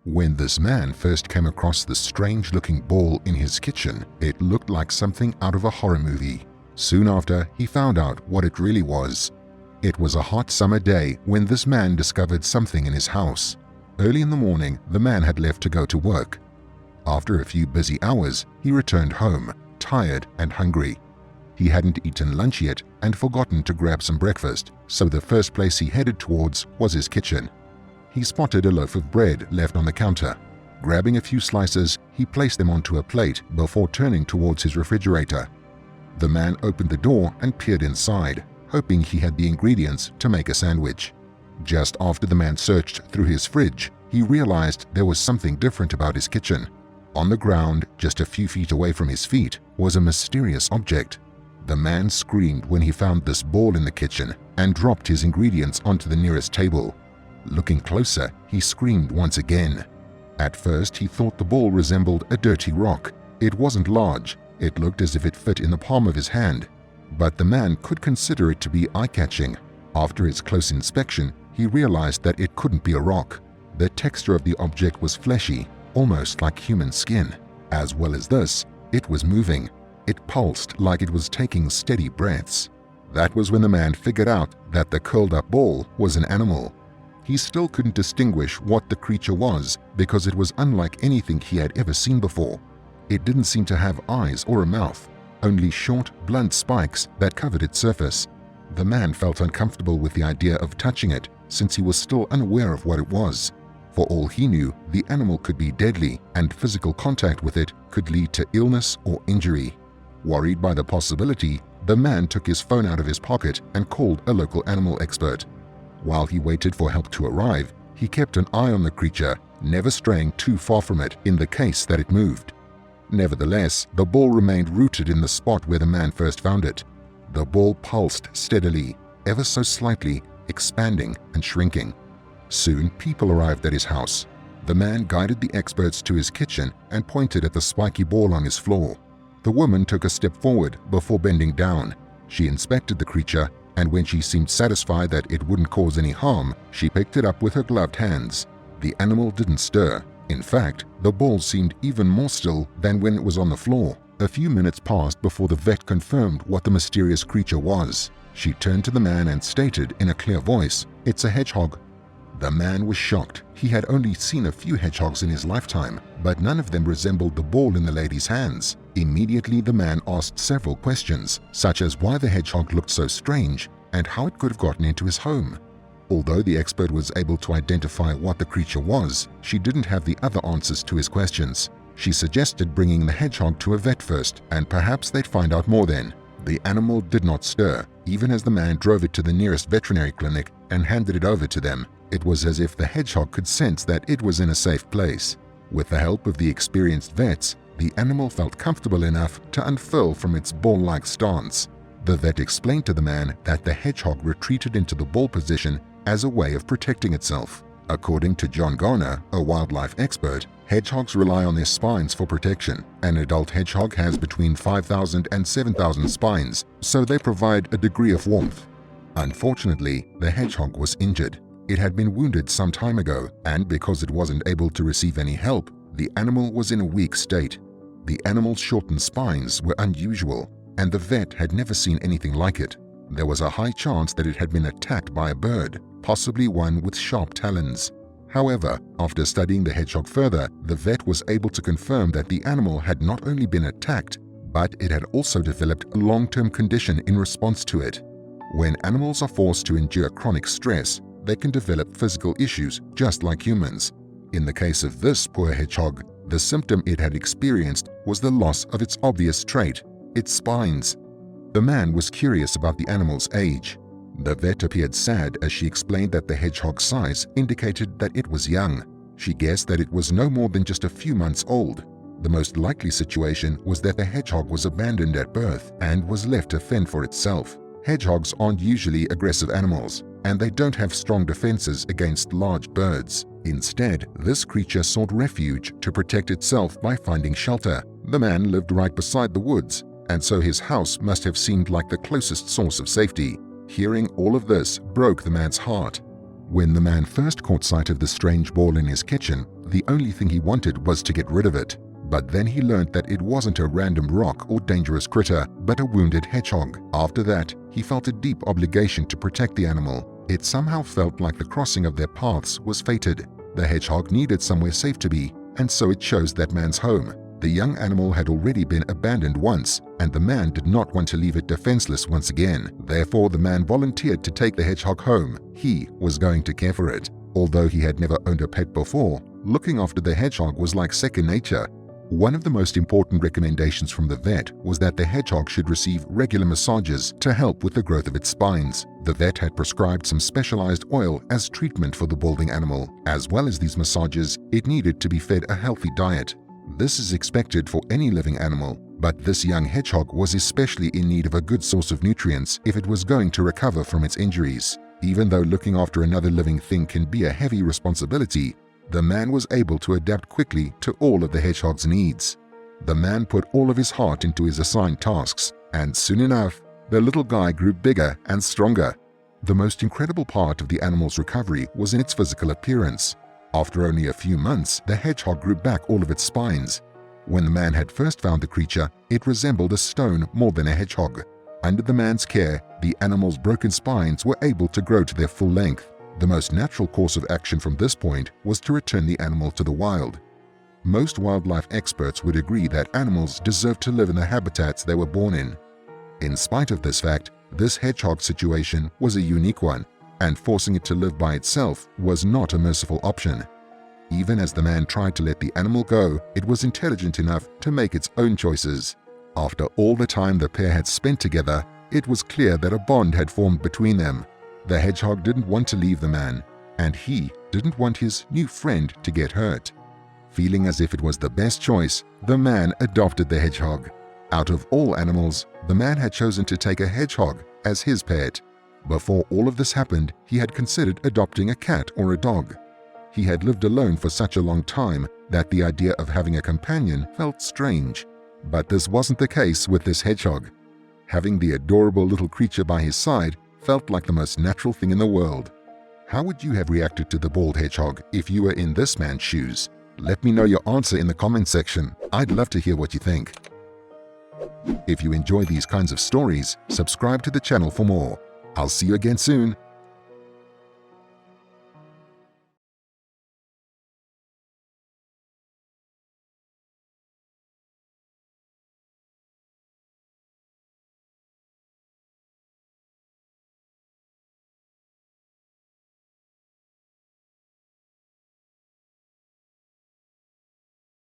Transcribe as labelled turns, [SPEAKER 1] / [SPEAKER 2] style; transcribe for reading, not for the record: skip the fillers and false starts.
[SPEAKER 1] When this man first came across the strange-looking ball in his kitchen, it looked like something out of a horror movie. Soon after, he found out what it really was. It was a hot summer day when this man discovered something in his house. Early in the morning, the man had left to go to work. After a few busy hours, he returned home, tired and hungry. He hadn't eaten lunch yet and forgotten to grab some breakfast, so the first place he headed towards was his kitchen. He spotted a loaf of bread left on the counter. Grabbing a few slices, he placed them onto a plate before turning towards his refrigerator. The man opened the door and peered inside, hoping he had the ingredients to make a sandwich. Just after the man searched through his fridge, he realized there was something different about his kitchen. On the ground, just a few feet away from his feet, was a mysterious object. The man screamed when he found this ball in the kitchen and dropped his ingredients onto the nearest table. Looking closer, he screamed once again. At first, he thought the ball resembled a dirty rock. It wasn't large. It looked as if it fit in the palm of his hand. But the man could consider it to be eye-catching. After its close inspection, he realized that it couldn't be a rock. The texture of the object was fleshy, almost like human skin. As well as this, it was moving. It pulsed like it was taking steady breaths. That was when the man figured out that the curled-up ball was an animal. He still couldn't distinguish what the creature was because it was unlike anything he had ever seen before. It didn't seem to have eyes or a mouth, only short, blunt spikes that covered its surface. The man felt uncomfortable with the idea of touching it since he was still unaware of what it was. For all he knew, the animal could be deadly and physical contact with it could lead to illness or injury. Worried by the possibility, the man took his phone out of his pocket and called a local animal expert. While he waited for help to arrive, he kept an eye on the creature, never straying too far from it in the case that it moved. Nevertheless, the ball remained rooted in the spot where the man first found it. The ball pulsed steadily, ever so slightly, expanding and shrinking. Soon, people arrived at his house. The man guided the experts to his kitchen and pointed at the spiky ball on his floor. The woman took a step forward before bending down. She inspected the creature, and when she seemed satisfied that it wouldn't cause any harm, she picked it up with her gloved hands. The animal didn't stir. In fact, the ball seemed even more still than when it was on the floor. A few minutes passed before the vet confirmed what the mysterious creature was. She turned to the man and stated in a clear voice, "It's a hedgehog." The man was shocked. He had only seen a few hedgehogs in his lifetime, but none of them resembled the ball in the lady's hands. Immediately, the man asked several questions, such as why the hedgehog looked so strange and how it could have gotten into his home. Although the expert was able to identify what the creature was, she didn't have the other answers to his questions. She suggested bringing the hedgehog to a vet first, and perhaps they'd find out more then. The animal did not stir, even as the man drove it to the nearest veterinary clinic and handed it over to them. It was as if the hedgehog could sense that it was in a safe place. With the help of the experienced vets, the animal felt comfortable enough to unfurl from its ball-like stance. The vet explained to the man that the hedgehog retreated into the ball position as a way of protecting itself. According to John Garner, a wildlife expert, hedgehogs rely on their spines for protection. An adult hedgehog has between 5,000 and 7,000 spines, so they provide a degree of warmth. Unfortunately, the hedgehog was injured. It had been wounded some time ago, and because it wasn't able to receive any help, the animal was in a weak state. The animal's shortened spines were unusual, and the vet had never seen anything like it. There was a high chance that it had been attacked by a bird, possibly one with sharp talons. However, after studying the hedgehog further, the vet was able to confirm that the animal had not only been attacked, but it had also developed a long-term condition in response to it. When animals are forced to endure chronic stress, they can develop physical issues just like humans. In the case of this poor hedgehog, the symptom it had experienced was the loss of its obvious trait, its spines. The man was curious about the animal's age. The vet appeared sad as she explained that the hedgehog's size indicated that it was young. She guessed that it was no more than just a few months old. The most likely situation was that the hedgehog was abandoned at birth and was left to fend for itself. Hedgehogs aren't usually aggressive animals, and they don't have strong defenses against large birds. Instead, this creature sought refuge to protect itself by finding shelter. The man lived right beside the woods, and so his house must have seemed like the closest source of safety. Hearing all of this broke the man's heart. When the man first caught sight of the strange ball in his kitchen, the only thing he wanted was to get rid of it. But then he learned that it wasn't a random rock or dangerous critter, but a wounded hedgehog. After that, he felt a deep obligation to protect the animal. It somehow felt like the crossing of their paths was fated. The hedgehog needed somewhere safe to be, and so it chose that man's home. The young animal had already been abandoned once, and the man did not want to leave it defenseless once again. Therefore, the man volunteered to take the hedgehog home. He was going to care for it. Although he had never owned a pet before, looking after the hedgehog was like second nature. One of the most important recommendations from the vet was that the hedgehog should receive regular massages to help with the growth of its spines. The vet had prescribed some specialized oil as treatment for the balding animal. As well as these massages, it needed to be fed a healthy diet. This is expected for any living animal, but this young hedgehog was especially in need of a good source of nutrients if it was going to recover from its injuries. Even though looking after another living thing can be a heavy responsibility, the man was able to adapt quickly to all of the hedgehog's needs. The man put all of his heart into his assigned tasks, and soon enough, the little guy grew bigger and stronger. The most incredible part of the animal's recovery was in its physical appearance. After only a few months, the hedgehog grew back all of its spines. When the man had first found the creature, it resembled a stone more than a hedgehog. Under the man's care, the animal's broken spines were able to grow to their full length. The most natural course of action from this point was to return the animal to the wild. Most wildlife experts would agree that animals deserve to live in the habitats they were born in. In spite of this fact, this hedgehog situation was a unique one, and forcing it to live by itself was not a merciful option. Even as the man tried to let the animal go, it was intelligent enough to make its own choices. After all the time the pair had spent together, it was clear that a bond had formed between them. The hedgehog didn't want to leave the man, and he didn't want his new friend to get hurt. Feeling as if it was the best choice, the man adopted the hedgehog. Out of all animals, the man had chosen to take a hedgehog as his pet. Before all of this happened, he had considered adopting a cat or a dog. He had lived alone for such a long time that the idea of having a companion felt strange. But this wasn't the case with this hedgehog. Having the adorable little creature by his side felt like the most natural thing in the world. How would you have reacted to the bald hedgehog if you were in this man's shoes? Let me know your answer in the comment section. I'd love to hear what you think. If you enjoy these kinds of stories, subscribe to the channel for more. I'll see you again soon.